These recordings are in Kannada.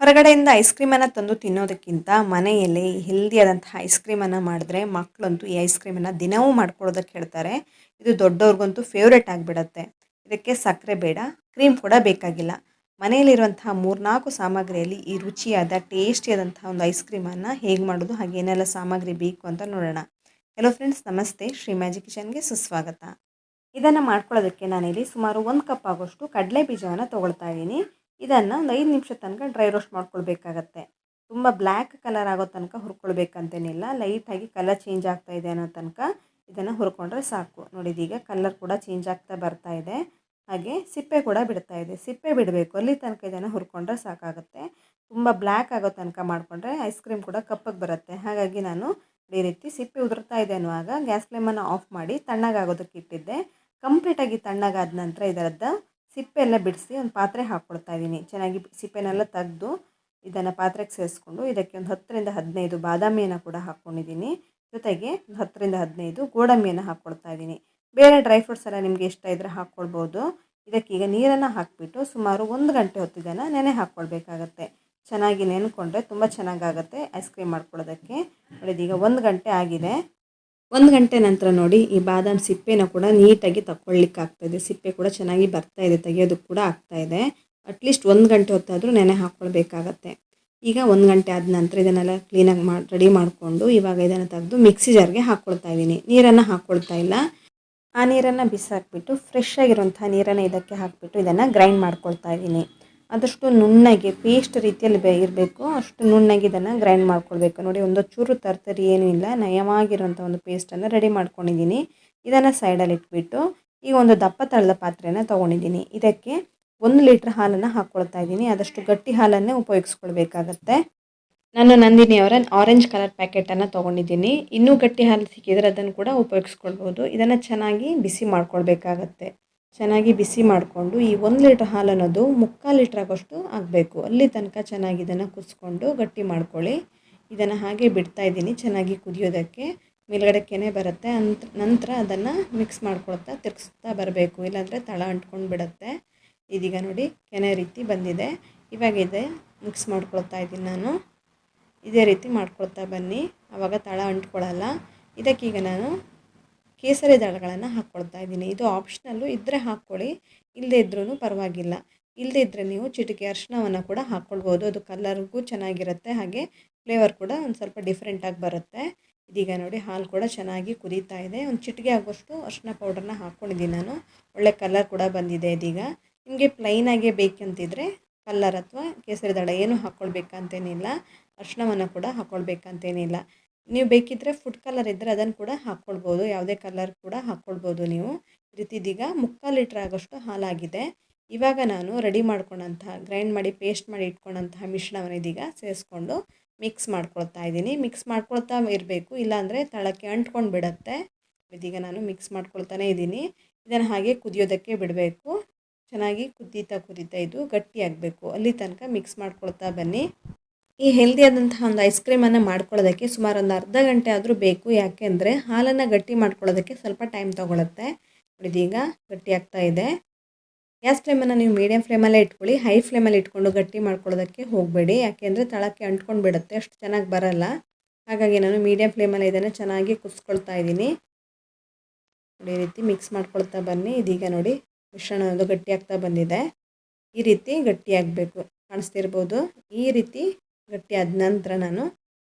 ಹೊರಗಡೆಯಿಂದ ಐಸ್ ಕ್ರೀಮನ್ನು ತಂದು ತಿನ್ನೋದಕ್ಕಿಂತ ಮನೆಯಲ್ಲಿ ಹೆಲ್ದಿಯಾದಂತಹ ಐಸ್ ಕ್ರೀಮನ್ನು ಮಾಡಿದ್ರೆ ಮಕ್ಕಳಂತೂ ಈ ಐಸ್ ಕ್ರೀಮನ್ನು ದಿನವೂ ಮಾಡ್ಕೊಳ್ಳೋದಕ್ಕೆ ಹೇಳ್ತಾರೆ. ಇದು ದೊಡ್ಡವ್ರಿಗಂತೂ ಫೇವ್ರೇಟ್ ಆಗಿಬಿಡತ್ತೆ. ಇದಕ್ಕೆ ಸಕ್ಕರೆ ಬೇಡ, ಕ್ರೀಮ್ ಕೂಡ ಬೇಕಾಗಿಲ್ಲ. ಮನೆಯಲ್ಲಿರುವಂತಹ 3-4 ಸಾಮಗ್ರಿಯಲ್ಲಿ ಈ ರುಚಿಯಾದ ಟೇಸ್ಟಿಯಾದಂತಹ ಒಂದು ಐಸ್ ಕ್ರೀಮನ್ನು ಹೇಗೆ ಮಾಡೋದು, ಹಾಗೆ ಏನೆಲ್ಲ ಸಾಮಗ್ರಿ ಬೇಕು ಅಂತ ನೋಡೋಣ. ಹಲೋ ಫ್ರೆಂಡ್ಸ್, ನಮಸ್ತೆ. ಶ್ರೀ ಮ್ಯಾಜಿಕ್ ಕಿಚನ್ಗೆ ಸುಸ್ವಾಗತ. ಇದನ್ನು ಮಾಡ್ಕೊಳ್ಳೋದಕ್ಕೆ ನಾನಿಲ್ಲಿ ಸುಮಾರು 1 ಕಪ್ ಆಗೋಷ್ಟು ಕಡಲೆ ಬೀಜವನ್ನು ತೊಗೊಳ್ತಾ ಇದ್ದೀನಿ. ಇದನ್ನು ಒಂದು 5 ನಿಮಿಷ ತನಕ ಡ್ರೈ ರೋಸ್ಟ್ ಮಾಡ್ಕೊಳ್ಬೇಕಾಗತ್ತೆ. ತುಂಬ ಬ್ಲ್ಯಾಕ್ ಕಲರ್ ಆಗೋ ತನಕ ಹುರ್ಕೊಳ್ಬೇಕಂತೇನಿಲ್ಲ. ಲೈಟಾಗಿ ಕಲರ್ ಚೇಂಜ್ ಆಗ್ತಾ ಇದೆ ಅನ್ನೋ ತನಕ ಇದನ್ನು ಹುರ್ಕೊಂಡ್ರೆ ಸಾಕು. ನೋಡಿ, ಇದೀಗ ಕಲರ್ ಕೂಡ ಚೇಂಜ್ ಆಗ್ತಾ ಬರ್ತಾ ಇದೆ. ಹಾಗೆ ಸಿಪ್ಪೆ ಕೂಡ ಬಿಡ್ತಾ ಇದೆ. ಸಿಪ್ಪೆ ಬಿಡಬೇಕು, ಅಲ್ಲಿ ತನಕ ಇದನ್ನು ಹುರ್ಕೊಂಡ್ರೆ ಸಾಕಾಗುತ್ತೆ. ತುಂಬ ಬ್ಲ್ಯಾಕ್ ಆಗೋ ತನಕ ಮಾಡಿಕೊಂಡ್ರೆ ಐಸ್ ಕ್ರೀಮ್ ಕೂಡ ಕಪ್ಪಗೆ ಬರುತ್ತೆ. ಹಾಗಾಗಿ ನಾನು ಈ ರೀತಿ ಸಿಪ್ಪೆ ಉದುರ್ತಾ ಇದೆ ಅನ್ನುವಾಗ ಗ್ಯಾಸ್ ಫ್ಲೇಮನ್ನು ಆಫ್ ಮಾಡಿ ತಣ್ಣಗಾಗೋದಕ್ಕೆ ಇಟ್ಟಿದ್ದೆ. ಕಂಪ್ಲೀಟಾಗಿ ತಣ್ಣಗಾದ ನಂತರ ಇದರದ್ದು ಸಿಪ್ಪೆ ಎಲ್ಲ ಬಿಡಿಸಿ ಒಂದು ಪಾತ್ರೆ ಹಾಕ್ಕೊಳ್ತಾ ಇದ್ದೀನಿ. ಚೆನ್ನಾಗಿ ಸಿಪ್ಪೆನೆಲ್ಲ ತೆಗೆದು ಇದನ್ನು ಪಾತ್ರೆಗೆ ಸೇರಿಸ್ಕೊಂಡು ಇದಕ್ಕೆ ಒಂದು 10-15 ಬಾದಾಮಿಯನ್ನು ಕೂಡ ಹಾಕ್ಕೊಂಡಿದ್ದೀನಿ. ಜೊತೆಗೆ ಒಂದು 10-15 ಗೋಡಂಬಿಯನ್ನು ಹಾಕ್ಕೊಳ್ತಾ ಇದ್ದೀನಿ. ಬೇರೆ ಡ್ರೈ ಫ್ರೂಟ್ಸ್ ಎಲ್ಲ ನಿಮಗೆ ಇಷ್ಟ ಇದ್ದರೆ ಹಾಕ್ಕೊಳ್ಬೋದು. ಇದಕ್ಕೀಗ ನೀರನ್ನು ಹಾಕಿಬಿಟ್ಟು ಸುಮಾರು 1 ಗಂಟೆ ಹೊತ್ತು ಇದನ್ನು ನೆನೆ ಹಾಕ್ಕೊಳ್ಬೇಕಾಗತ್ತೆ. ಚೆನ್ನಾಗಿ ನೆನೆಕೊಂಡ್ರೆ ತುಂಬ ಚೆನ್ನಾಗಾಗುತ್ತೆ ಐಸ್ ಕ್ರೀಮ್ ಮಾಡ್ಕೊಳ್ಳೋದಕ್ಕೆ. ನೋಡಿ, ಈಗ 1 ಗಂಟೆ ಆಗಿದೆ. 1 ಗಂಟೆ ನಂತರ ನೋಡಿ, ಈ ಬಾದಾಮ್ ಸಿಪ್ಪೆನ ಕೂಡ ನೀಟಾಗಿ ತಗೊಳ್ಳಿಕ್ಕಾಗ್ತಾಯಿದೆ. ಸಿಪ್ಪೆ ಕೂಡ ಚೆನ್ನಾಗಿ ಬರ್ತಾಯಿದೆ, ತೆಗೆಯೋದಕ್ಕೆ ಕೂಡ ಆಗ್ತಾಯಿದೆ. ಅಟ್ಲೀಸ್ಟ್ 1 ಗಂಟೆ ಹೊತ್ತಾದರೂ ನೆನೆ ಹಾಕ್ಕೊಳ್ಬೇಕಾಗತ್ತೆ. ಈಗ 1 ಗಂಟೆ ಆದ ನಂತರ ಇದನ್ನೆಲ್ಲ ಕ್ಲೀನಾಗಿ ರೆಡಿ ಮಾಡಿಕೊಂಡು ಇವಾಗ ಇದನ್ನು ತೆಗೆದು ಮಿಕ್ಸಿ ಜಾರ್ಗೆ ಹಾಕ್ಕೊಳ್ತಾ ಇದ್ದೀನಿ. ನೀರನ್ನು ಹಾಕ್ಕೊಳ್ತಾ ಇಲ್ಲ. ಆ ನೀರನ್ನು ಬಿಸಾಕಿಬಿಟ್ಟು ಫ್ರೆಶ್ ಆಗಿರುವಂಥ ನೀರನ್ನು ಇದಕ್ಕೆ ಹಾಕಿಬಿಟ್ಟು ಇದನ್ನು ಗ್ರೈಂಡ್ ಮಾಡ್ಕೊಳ್ತಾ ಇದ್ದೀನಿ. ಆದಷ್ಟು ನುಣ್ಣಗೆ ಪೇಸ್ಟ್ ರೀತಿಯಲ್ಲಿ ಇರಬೇಕು, ಅಷ್ಟು ನುಣ್ಣಗೆ ಇದನ್ನು ಗ್ರೈಂಡ್ ಮಾಡ್ಕೊಳ್ಬೇಕು. ನೋಡಿ, ಒಂದು ಚೂರು ತರ್ತರಿ ಏನೂ ಇಲ್ಲ, ನಯವಾಗಿರುವಂಥ ಒಂದು ಪೇಸ್ಟನ್ನು ರೆಡಿ ಮಾಡ್ಕೊಂಡಿದ್ದೀನಿ. ಇದನ್ನು ಸೈಡಲ್ಲಿ ಇಟ್ಬಿಟ್ಟು ಈಗ ಒಂದು ದಪ್ಪ ತಳದ ಪಾತ್ರೆಯನ್ನು ತೊಗೊಂಡಿದ್ದೀನಿ. ಇದಕ್ಕೆ 1 ಲೀಟ್ರ್ ಹಾಲನ್ನು ಹಾಕ್ಕೊಳ್ತಾ ಇದ್ದೀನಿ. ಆದಷ್ಟು ಗಟ್ಟಿ ಹಾಲನ್ನೇ ಉಪಯೋಗಿಸ್ಕೊಳ್ಬೇಕಾಗತ್ತೆ. ನಾನು ನಂದಿನಿಯವರ ಆರೆಂಜ್ ಕಲರ್ ಪ್ಯಾಕೆಟನ್ನು ತೊಗೊಂಡಿದ್ದೀನಿ. ಇನ್ನೂ ಗಟ್ಟಿ ಹಾಲು ಸಿಕ್ಕಿದರೆ ಅದನ್ನು ಕೂಡ ಉಪಯೋಗಿಸ್ಕೊಳ್ಬೋದು. ಇದನ್ನು ಚೆನ್ನಾಗಿ ಬಿಸಿ ಮಾಡ್ಕೊಳ್ಬೇಕಾಗತ್ತೆ. ಚೆನ್ನಾಗಿ ಬಿಸಿ ಮಾಡಿಕೊಂಡು ಈ 1 ಲೀಟ್ರ್ ಹಾಲು ಅನ್ನೋದು 3/4 ಲೀಟ್ರ್ ಆಗೋಷ್ಟು ಆಗಬೇಕು. ಅಲ್ಲಿ ತನಕ ಚೆನ್ನಾಗಿ ಇದನ್ನು ಕುದಿಸ್ಕೊಂಡು ಗಟ್ಟಿ ಮಾಡ್ಕೊಳ್ಳಿ. ಇದನ್ನು ಹಾಗೆ ಬಿಡ್ತಾ ಇದ್ದೀನಿ ಚೆನ್ನಾಗಿ ಕುದಿಯೋದಕ್ಕೆ. ಮೇಲ್ಗಡೆ ಕೆನೆ ಬರುತ್ತೆ. ನಂತರ ಅದನ್ನು ಮಿಕ್ಸ್ ಮಾಡ್ಕೊಳ್ತಾ ತಿರ್ಗಿಸ್ತಾ ಬರಬೇಕು, ಇಲ್ಲಾಂದರೆ ತಳ ಅಂಟ್ಕೊಂಡು ಬಿಡುತ್ತೆ. ಇದೀಗ ನೋಡಿ, ಕೆನೆ ರೀತಿ ಬಂದಿದೆ. ಇವಾಗ ಇದೆ ಮಿಕ್ಸ್ ಮಾಡ್ಕೊಳ್ತಾ ಇದ್ದೀನಿ ನಾನು. ಇದೇ ರೀತಿ ಮಾಡ್ಕೊಳ್ತಾ ಬನ್ನಿ, ಆವಾಗ ತಳ ಅಂಟ್ಕೊಳ್ಳಲ್ಲ. ಇದಕ್ಕೀಗ ನಾನು ಕೇಸರಿ ದಳಗಳನ್ನು ಹಾಕ್ಕೊಳ್ತಾ ಇದ್ದೀನಿ. ಇದು ಆಪ್ಷನಲ್ಲು, ಇದ್ದರೆ ಹಾಕ್ಕೊಳ್ಳಿ, ಇಲ್ಲದೇ ಇದ್ರೂ ಪರವಾಗಿಲ್ಲ. ಇಲ್ಲದೇ ಇದ್ದರೆ ನೀವು ಚಿಟಿಕೆ ಅರಿಶಿಣವನ್ನು ಕೂಡ ಹಾಕ್ಕೊಳ್ಬೋದು. ಅದು ಕಲರ್ಗೂ ಚೆನ್ನಾಗಿರುತ್ತೆ, ಹಾಗೆ ಫ್ಲೇವರ್ ಕೂಡ ಒಂದು ಸ್ವಲ್ಪ ಡಿಫ್ರೆಂಟಾಗಿ ಬರುತ್ತೆ. ಇದೀಗ ನೋಡಿ, ಹಾಲು ಕೂಡ ಚೆನ್ನಾಗಿ ಕುದೀತಾ ಇದೆ. ಒಂದು ಚಿಟಿಕೆ ಆಗೋಷ್ಟು ಅರಿಶಿಣ ಪೌಡ್ರನ್ನ ಹಾಕ್ಕೊಂಡಿದ್ದೀನಿ ನಾನು. ಒಳ್ಳೆ ಕಲರ್ ಕೂಡ ಬಂದಿದೆ. ಇದೀಗ ನಿಮಗೆ ಪ್ಲೈನಾಗೇ ಬೇಕಂತಿದ್ರೆ ಕಲ್ಲರ್ ಅಥವಾ ಕೇಸರಿ ದಳ ಏನೂ ಹಾಕ್ಕೊಳ್ಬೇಕಂತೇನಿಲ್ಲ. ಅರಿಶಿಣವನ್ನು ಕೂಡ ಹಾಕ್ಕೊಳ್ಬೇಕಂತೇನಿಲ್ಲ. ನೀವು ಬೇಕಿದ್ದರೆ ಫುಡ್ ಕಲರ್ ಇದ್ದರೆ ಅದನ್ನು ಕೂಡ ಹಾಕ್ಕೊಳ್ಬೋದು. ಯಾವುದೇ ಕಲರ್ ಕೂಡ ಹಾಕ್ಕೊಳ್ಬೋದು ನೀವು. ಈ ರೀತಿ ಇದೀಗ 3/4 ಲೀಟ್ರ್ ಆಗೋಷ್ಟು ಹಾಲಾಗಿದೆ. ಇವಾಗ ನಾನು ರೆಡಿ ಮಾಡ್ಕೊಂಡಂತಹ ಗ್ರೈಂಡ್ ಮಾಡಿ ಪೇಸ್ಟ್ ಮಾಡಿ ಇಟ್ಕೊಂಡಂತಹ ಮಿಶ್ರಣವನ್ನು ಇದೀಗ ಸೇರಿಸ್ಕೊಂಡು ಮಿಕ್ಸ್ ಮಾಡ್ಕೊಳ್ತಾ ಇದ್ದೀನಿ. ಮಿಕ್ಸ್ ಮಾಡ್ಕೊಳ್ತಾ ಇರಬೇಕು, ಇಲ್ಲಾಂದರೆ ತಳಕ್ಕೆ ಅಂಟ್ಕೊಂಡು ಬಿಡುತ್ತೆ. ಇದೀಗ ನಾನು ಮಿಕ್ಸ್ ಮಾಡ್ಕೊಳ್ತಾನೇ ಇದ್ದೀನಿ. ಇದನ್ನು ಹಾಗೆ ಕುದಿಯೋದಕ್ಕೆ ಬಿಡಬೇಕು. ಚೆನ್ನಾಗಿ ಕುದೀತಾ ಇದು ಗಟ್ಟಿಯಾಗಬೇಕು, ಅಲ್ಲಿ ತನಕ ಮಿಕ್ಸ್ ಮಾಡ್ಕೊಳ್ತಾ ಬನ್ನಿ. ಈ ಹೆಲ್ದಿಯಾದಂತಹ ಒಂದು ಐಸ್ ಕ್ರೀಮನ್ನು ಮಾಡ್ಕೊಳ್ಳೋದಕ್ಕೆ ಸುಮಾರು ಒಂದು ಅರ್ಧ ಗಂಟೆ ಆದರೂ ಬೇಕು. ಯಾಕೆಂದರೆ ಹಾಲನ್ನು ಗಟ್ಟಿ ಮಾಡ್ಕೊಳ್ಳೋದಕ್ಕೆ ಸ್ವಲ್ಪ ಟೈಮ್ ತೊಗೊಳುತ್ತೆ. ಇದೀಗ ಗಟ್ಟಿ ಆಗ್ತಾ ಇದೆ. ಗ್ಯಾಸ್ ಫ್ಲೇಮನ್ನು ನೀವು ಮೀಡಿಯಮ್ ಫ್ಲೇಮಲ್ಲೇ ಇಟ್ಕೊಳ್ಳಿ. ಹೈ ಫ್ಲೇಮಲ್ಲಿ ಇಟ್ಕೊಂಡು ಗಟ್ಟಿ ಮಾಡ್ಕೊಳ್ಳೋದಕ್ಕೆ ಹೋಗಬೇಡಿ, ಯಾಕೆಂದರೆ ತಳಕ್ಕೆ ಅಂಟ್ಕೊಂಡು ಬಿಡುತ್ತೆ, ಅಷ್ಟು ಚೆನ್ನಾಗಿ ಬರಲ್ಲ. ಹಾಗಾಗಿ ನಾನು ಮೀಡಿಯಮ್ ಫ್ಲೇಮಲ್ಲಿ ಇದನ್ನು ಚೆನ್ನಾಗಿ ಕುದಿಸ್ಕೊಳ್ತಾ ಇದ್ದೀನಿ. ಈ ರೀತಿ ಮಿಕ್ಸ್ ಮಾಡ್ಕೊಳ್ತಾ ಬನ್ನಿ. ಇದೀಗ ನೋಡಿ, ಮಿಶ್ರಣ ಅದು ಗಟ್ಟಿ ಆಗ್ತಾ ಬಂದಿದೆ. ಈ ರೀತಿ ಗಟ್ಟಿಯಾಗಬೇಕು, ಕಾಣಿಸ್ತಿರ್ಬೋದು. ಈ ರೀತಿ ಗಟ್ಟಿ ಆದ ನಂತರ ನಾನು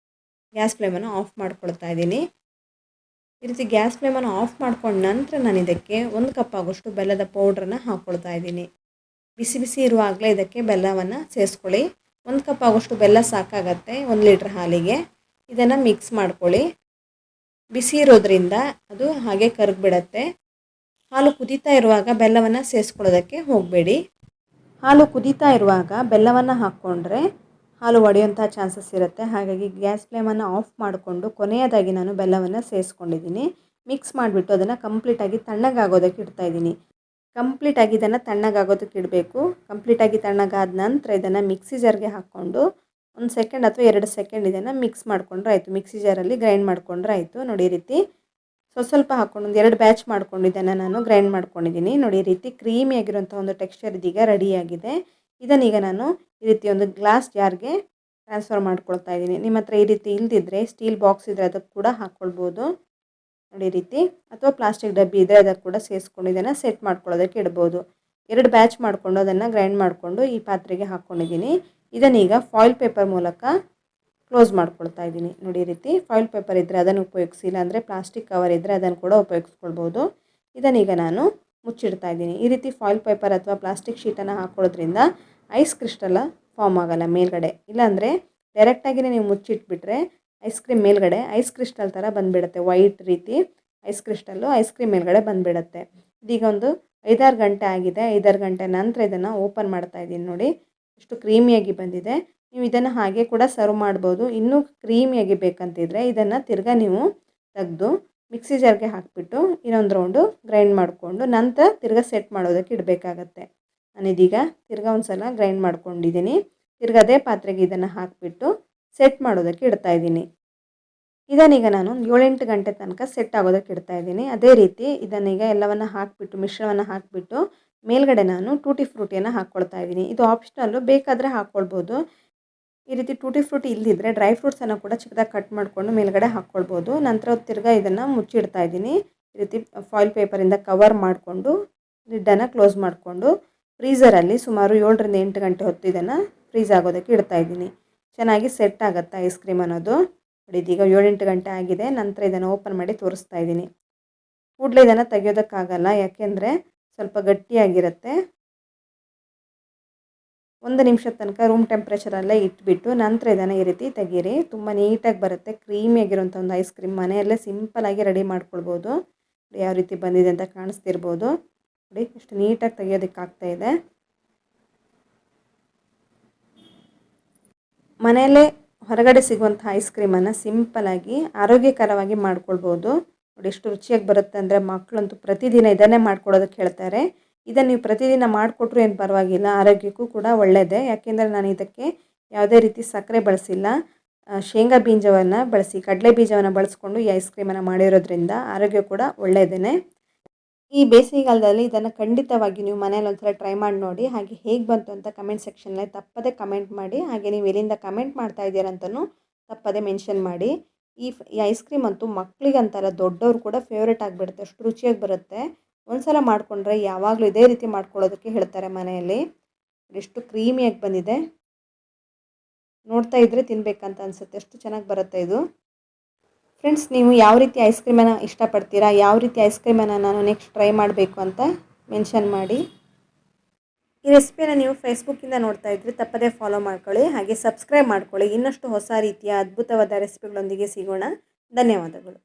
ಗ್ಯಾಸ್ ಫ್ಲೇಮನ್ನು ಆಫ್ ಮಾಡ್ಕೊಳ್ತಾ ಇದ್ದೀನಿ. ಈ ರೀತಿ ಗ್ಯಾಸ್ ಫ್ಲೇಮನ್ನು ಆಫ್ ಮಾಡ್ಕೊಂಡ ನಂತರ ನಾನು ಇದಕ್ಕೆ 1 ಕಪ್ ಆಗೋಷ್ಟು ಬೆಲ್ಲದ ಪೌಡ್ರನ್ನ ಹಾಕ್ಕೊಳ್ತಾ ಇದ್ದೀನಿ. ಬಿಸಿ ಬಿಸಿ ಇರುವಾಗಲೇ ಇದಕ್ಕೆ ಬೆಲ್ಲವನ್ನು ಸೇರಿಸ್ಕೊಳ್ಳಿ. 1 ಕಪ್ ಆಗೋಷ್ಟು ಬೆಲ್ಲ ಸಾಕಾಗತ್ತೆ 1 ಲೀಟ್ರ್ ಹಾಲಿಗೆ. ಇದನ್ನು ಮಿಕ್ಸ್ ಮಾಡ್ಕೊಳ್ಳಿ. ಬಿಸಿ ಇರೋದ್ರಿಂದ ಅದು ಹಾಗೆ ಕರಗಿಬಿಡತ್ತೆ. ಹಾಲು ಕುದೀತಾ ಇರುವಾಗ ಬೆಲ್ಲವನ್ನು ಸೇರಿಸ್ಕೊಳ್ಳೋದಕ್ಕೆ ಹೋಗಬೇಡಿ. ಹಾಲು ಕುದೀತಾ ಇರುವಾಗ ಬೆಲ್ಲವನ್ನು ಹಾಕ್ಕೊಂಡ್ರೆ ಹಾಲು ಒಡೆಯುವಂಥ ಚಾನ್ಸಸ್ ಇರುತ್ತೆ. ಹಾಗಾಗಿ ಗ್ಯಾಸ್ ಫ್ಲೇಮನ್ನು ಆಫ್ ಮಾಡಿಕೊಂಡು ಕೊನೆಯದಾಗಿ ನಾನು ಬೆಲ್ಲವನ್ನು ಸೇರಿಸ್ಕೊಂಡಿದ್ದೀನಿ. ಮಿಕ್ಸ್ ಮಾಡಿಬಿಟ್ಟು ಅದನ್ನು ಕಂಪ್ಲೀಟಾಗಿ ತಣ್ಣಗಾಗೋದಕ್ಕೆ ಇಡ್ತಾಯಿದ್ದೀನಿ. ಕಂಪ್ಲೀಟಾಗಿ ಇದನ್ನು ತಣ್ಣಗಾಗೋದಕ್ಕೆ ಇಡಬೇಕು. ಕಂಪ್ಲೀಟಾಗಿ ತಣ್ಣಗಾದ ನಂತರ ಇದನ್ನು ಮಿಕ್ಸಿ ಜಾರ್ಗೆ ಹಾಕ್ಕೊಂಡು 1 ಸೆಕೆಂಡ್ ಅಥವಾ 2 ಸೆಕೆಂಡ್ ಇದನ್ನು ಮಿಕ್ಸ್ ಮಾಡಿಕೊಂಡ್ರೆ ಆಯಿತು. ಮಿಕ್ಸಿ ಜಾರಲ್ಲಿ ಗ್ರೈಂಡ್ ಮಾಡಿಕೊಂಡ್ರೆ ಆಯಿತು. ನೋಡಿ, ಈ ರೀತಿ ಸ್ವಲ್ಪ ಹಾಕ್ಕೊಂಡು ಒಂದು 2 ಬ್ಯಾಚ್ ಮಾಡ್ಕೊಂಡು ಇದನ್ನು ನಾನು ಗ್ರೈಂಡ್ ಮಾಡ್ಕೊಂಡಿದ್ದೀನಿ. ನೋಡಿ, ಈ ರೀತಿ ಕ್ರೀಮಿಯಾಗಿರುವಂಥ ಒಂದು ಟೆಕ್ಸ್ಚರ್ ಇದೀಗ ರೆಡಿಯಾಗಿದೆ. ಇದನ್ನೀಗ ನಾನು ಈ ರೀತಿ ಒಂದು ಗ್ಲಾಸ್ ಜಾರ್ಗೆ ಟ್ರಾನ್ಸ್ಫರ್ ಮಾಡ್ಕೊಳ್ತಾ ಇದ್ದೀನಿ. ನಿಮ್ಮ ಹತ್ರ ಈ ರೀತಿ ಇಲ್ಲದಿದ್ದರೆ ಸ್ಟೀಲ್ ಬಾಕ್ಸ್ ಇದ್ದರೆ ಅದಕ್ಕೆ ಕೂಡ ಹಾಕ್ಕೊಳ್ಬೋದು ನೋಡಿ ಈ ರೀತಿ, ಅಥವಾ ಪ್ಲಾಸ್ಟಿಕ್ ಡಬ್ಬಿ ಇದ್ದರೆ ಅದಕ್ಕೆ ಕೂಡ ಸೇರಿಸ್ಕೊಂಡು ಇದನ್ನು ಸೆಟ್ ಮಾಡ್ಕೊಳ್ಳೋದಕ್ಕೆ ಇಡ್ಬೋದು. 2 ಬ್ಯಾಚ್ ಮಾಡಿಕೊಂಡು ಅದನ್ನು ಗ್ರೈಂಡ್ ಮಾಡಿಕೊಂಡು ಈ ಪಾತ್ರೆಗೆ ಹಾಕ್ಕೊಂಡಿದ್ದೀನಿ. ಇದನ್ನೀಗ ಫಾಯಿಲ್ ಪೇಪರ್ ಮೂಲಕ ಕ್ಲೋಸ್ ಮಾಡ್ಕೊಳ್ತಾ ಇದ್ದೀನಿ. ನೋಡಿ ಈ ರೀತಿ ಫಾಯಿಲ್ ಪೇಪರ್ ಇದ್ದರೆ ಅದನ್ನು ಉಪಯೋಗಿಸಿ, ಇಲ್ಲಾಂದರೆ ಪ್ಲಾಸ್ಟಿಕ್ ಕವರ್ ಇದ್ದರೆ ಅದನ್ನು ಕೂಡ ಉಪಯೋಗಿಸ್ಕೊಳ್ಬೋದು. ಇದನ್ನೀಗ ನಾನು ಮುಚ್ಚಿಡ್ತಾ ಇದ್ದೀನಿ. ಈ ರೀತಿ ಫಾಯಿಲ್ ಪೇಪರ್ ಅಥವಾ ಪ್ಲಾಸ್ಟಿಕ್ ಶೀಟನ್ನು ಹಾಕೊಳ್ಳೋದ್ರಿಂದ ಐಸ್ ಕ್ರಿಸ್ಟಲ್ ಫಾರ್ಮ್ ಆಗೋಲ್ಲ ಮೇಲ್ಗಡೆ. ಇಲ್ಲಾಂದರೆ ಡೈರೆಕ್ಟಾಗಿಯೇ ನೀವು ಮುಚ್ಚಿಟ್ಬಿಟ್ರೆ ಐಸ್ ಕ್ರೀಮ್ ಮೇಲ್ಗಡೆ ಐಸ್ ಕ್ರಿಸ್ಟಲ್ ಥರ ಬಂದುಬಿಡುತ್ತೆ, ವೈಟ್ ರೀತಿ ಐಸ್ ಕ್ರಿಸ್ಟಲ್ಲು ಐಸ್ ಕ್ರೀಮ್ ಮೇಲ್ಗಡೆ ಬಂದುಬಿಡುತ್ತೆ. ಇದೀಗ ಒಂದು 5-6 ಗಂಟೆ ಆಗಿದೆ. 5-6 ಗಂಟೆ ನಂತರ ಇದನ್ನು ಓಪನ್ ಮಾಡ್ತಾ ಇದ್ದೀನಿ. ನೋಡಿ ಎಷ್ಟು ಕ್ರೀಮಿಯಾಗಿ ಬಂದಿದೆ. ನೀವು ಇದನ್ನು ಹಾಗೆ ಕೂಡ ಸರ್ವ್ ಮಾಡ್ಬೋದು. ಇನ್ನೂ ಕ್ರೀಮಿಯಾಗಿ ಬೇಕಂತಿದ್ರೆ ಇದನ್ನು ತಿರ್ಗಾ ನೀವು ತೆಗೆದು ಮಿಕ್ಸಿ ಜಾರ್ಗೆ ಹಾಕಿಬಿಟ್ಟು ಇನ್ನೊಂದು ರೌಂಡು ಗ್ರೈಂಡ್ ಮಾಡಿಕೊಂಡು ನಂತರ ತಿರ್ಗಾ ಸೆಟ್ ಮಾಡೋದಕ್ಕೆ ಇಡಬೇಕಾಗತ್ತೆ. ನಾನಿದೀಗ ತಿರ್ಗಾ ಒಂದು ಸಲ ಗ್ರೈಂಡ್ ಮಾಡ್ಕೊಂಡಿದ್ದೀನಿ. ತಿರ್ಗಾ ಅದೇ ಪಾತ್ರೆಗೆ ಇದನ್ನು ಹಾಕಿಬಿಟ್ಟು ಸೆಟ್ ಮಾಡೋದಕ್ಕೆ ಇಡ್ತಾಯಿದ್ದೀನಿ. ಇದನ್ನೀಗ ನಾನು 7-8 ಗಂಟೆ ತನಕ ಸೆಟ್ ಆಗೋದಕ್ಕೆ ಇಡ್ತಾಯಿದ್ದೀನಿ. ಅದೇ ರೀತಿ ಇದನ್ನೀಗ ಎಲ್ಲವನ್ನು ಹಾಕಿಬಿಟ್ಟು ಮಿಶ್ರಣವನ್ನು ಹಾಕಿಬಿಟ್ಟು ಮೇಲ್ಗಡೆ ನಾನು ಟೂಟಿ ಫ್ರೂಟಿಯನ್ನು ಹಾಕ್ಕೊಳ್ತಾ ಇದ್ದೀನಿ. ಇದು ಆಪ್ಷನಲ್ಲು, ಬೇಕಾದರೆ ಹಾಕ್ಕೊಳ್ಬೋದು. ಈ ರೀತಿ ಟೂಟಿ ಫ್ರೂಟಿ ಇಲ್ಲದಿದ್ದರೆ ಡ್ರೈ ಫ್ರೂಟ್ಸನ್ನು ಕೂಡ ಚಿಕ್ಕದಾಗಿ ಕಟ್ ಮಾಡಿಕೊಂಡು ಮೇಲ್ಗಡೆ ಹಾಕ್ಕೊಳ್ಬೋದು. ನಂತರ ತಿರ್ಗಾ ಇದನ್ನು ಮುಚ್ಚಿಡ್ತಾ ಇದ್ದೀನಿ. ಈ ರೀತಿ ಫಾಯಿಲ್ ಪೇಪರಿಂದ ಕವರ್ ಮಾಡಿಕೊಂಡು ಲಿಡ್ಡನ್ನು ಕ್ಲೋಸ್ ಮಾಡಿಕೊಂಡು ಫ್ರೀಝರಲ್ಲಿ ಸುಮಾರು 7-8 ಗಂಟೆ ಹೊತ್ತು ಇದನ್ನು ಫ್ರೀಸ್ ಆಗೋದಕ್ಕೆ ಇಡ್ತಾ ಇದ್ದೀನಿ. ಚೆನ್ನಾಗಿ ಸೆಟ್ ಆಗುತ್ತೆ ಐಸ್ ಕ್ರೀಮ್ ಅನ್ನೋದು. ನೋಡಿ ಇದೀಗ 7-8 ಗಂಟೆ ಆಗಿದೆ. ನಂತರ ಇದನ್ನು ಓಪನ್ ಮಾಡಿ ತೋರಿಸ್ತಾ ಇದ್ದೀನಿ. ಕೂಡಲೇ ಇದನ್ನು ತೆಗೆಯೋದಕ್ಕಾಗಲ್ಲ, ಯಾಕೆಂದರೆ ಸ್ವಲ್ಪ ಗಟ್ಟಿಯಾಗಿರುತ್ತೆ. 1 ನಿಮಿಷದ ತನಕ ರೂಮ್ ಟೆಂಪ್ರೇಚರಲ್ಲೇ ಇಟ್ಬಿಟ್ಟು ನಂತರ ಇದನ್ನು ಈ ರೀತಿ ತೆಗೀರಿ. ತುಂಬ ನೀಟಾಗಿ ಬರುತ್ತೆ. ಕ್ರೀಮಿಯಾಗಿರೋಂಥ ಒಂದು ಐಸ್ ಕ್ರೀಮ್ ಮನೆಯಲ್ಲೇ ಸಿಂಪಲಾಗಿ ರೆಡಿ ಮಾಡ್ಕೊಳ್ಬೋದು. ಯಾವ ರೀತಿ ಬಂದಿದೆ ಅಂತ ಕಾಣಿಸ್ತಿರ್ಬೋದು. ನೋಡಿ ಎಷ್ಟು ನೀಟಾಗಿ ತೆಗಿಯೋದಕ್ಕಾಗ್ತಾಯಿದೆ. ಮನೆಯಲ್ಲೇ ಹೊರಗಡೆ ಸಿಗುವಂಥ ಐಸ್ ಕ್ರೀಮನ್ನು ಸಿಂಪಲಾಗಿ ಆರೋಗ್ಯಕರವಾಗಿ ಮಾಡ್ಕೊಳ್ಬೋದು. ನೋಡಿ ಎಷ್ಟು ರುಚಿಯಾಗಿ ಬರುತ್ತೆ ಅಂದರೆ ಮಕ್ಕಳಂತೂ ಪ್ರತಿದಿನ ಇದನ್ನೇ ಮಾಡ್ಕೊಡೋದಕ್ಕೆ ಹೇಳ್ತಾರೆ. ಇದನ್ನು ನೀವು ಪ್ರತಿದಿನ ಮಾಡಿಕೊಟ್ರೂ ಏನು ಪರವಾಗಿಲ್ಲ, ಆರೋಗ್ಯಕ್ಕೂ ಕೂಡ ಒಳ್ಳೆಯದೇ. ಯಾಕೆಂದರೆ ನಾನು ಇದಕ್ಕೆ ಯಾವುದೇ ರೀತಿ ಸಕ್ಕರೆ ಬಳಸಿಲ್ಲ, ಶೇಂಗಾ ಬೀಜವನ್ನು ಬಳಸಿ ಕಡಲೆ ಬೀಜವನ್ನು ಬಳಸ್ಕೊಂಡು ಈ ಐಸ್ ಕ್ರೀಮನ್ನು ಮಾಡಿರೋದ್ರಿಂದ ಆರೋಗ್ಯ ಕೂಡ ಒಳ್ಳೆಯದೇ. ಈ ಬೇಸಿಗೆಗಾಲದಲ್ಲಿ ಇದನ್ನು ಖಂಡಿತವಾಗಿ ನೀವು ಮನೇಲಿ ಒಂದ್ಸಲ ಟ್ರೈ ಮಾಡಿ ನೋಡಿ. ಹಾಗೆ ಹೇಗೆ ಬಂತು ಅಂತ ಕಮೆಂಟ್ ಸೆಕ್ಷನ್ನಲ್ಲಿ ತಪ್ಪದೇ ಕಮೆಂಟ್ ಮಾಡಿ. ಹಾಗೆ ನೀವು ಎಲ್ಲಿಂದ ಕಮೆಂಟ್ ಮಾಡ್ತಾ ಇದ್ದೀರಂತಲೂ ತಪ್ಪದೇ ಮೆನ್ಷನ್ ಮಾಡಿ. ಈ ಐಸ್ ಕ್ರೀಮ್ ಅಂತೂ ಮಕ್ಕಳಿಗಂತಲ್ಲ ದೊಡ್ಡವರು ಕೂಡ ಫೇವ್ರೇಟ್ ಆಗಿಬಿಡುತ್ತೆ, ಅಷ್ಟು ರುಚಿಯಾಗಿ ಬರುತ್ತೆ. ಒಂದು ಸಲ ಮಾಡಿಕೊಂಡ್ರೆ ಯಾವಾಗಲೂ ಇದೇ ರೀತಿ ಮಾಡ್ಕೊಳ್ಳೋದಕ್ಕೆ ಹೇಳ್ತಾರೆ ಮನೆಯಲ್ಲಿ. ಎಷ್ಟು ಕ್ರೀಮಿಯಾಗಿ ಬಂದಿದೆ, ನೋಡ್ತಾ ಇದ್ದರೆ ತಿನ್ನಬೇಕಂತ ಅನಿಸುತ್ತೆ, ಎಷ್ಟು ಚೆನ್ನಾಗಿ ಬರುತ್ತೆ ಇದು. ಫ್ರೆಂಡ್ಸ್, ನೀವು ಯಾವ ರೀತಿ ಐಸ್ ಕ್ರೀಮನ್ನು ಇಷ್ಟಪಡ್ತೀರಾ, ಯಾವ ರೀತಿ ಐಸ್ ಕ್ರೀಮನ್ನು ನಾನು ನೆಕ್ಸ್ಟ್ ಟ್ರೈ ಮಾಡಬೇಕು ಅಂತ ಮೆನ್ಷನ್ ಮಾಡಿ. ಈ ರೆಸಿಪಿಯನ್ನು ನೀವು ಫೇಸ್ಬುಕ್ಕಿಂದ ನೋಡ್ತಾ ಇದ್ದರೆ ತಪ್ಪದೇ ಫಾಲೋ ಮಾಡ್ಕೊಳ್ಳಿ. ಹಾಗೆ ಸಬ್ಸ್ಕ್ರೈಬ್ ಮಾಡ್ಕೊಳ್ಳಿ. ಇನ್ನಷ್ಟು ಹೊಸ ರೀತಿಯ ಅದ್ಭುತವಾದ ರೆಸಿಪಿಗಳೊಂದಿಗೆ ಸಿಗೋಣ. ಧನ್ಯವಾದಗಳು.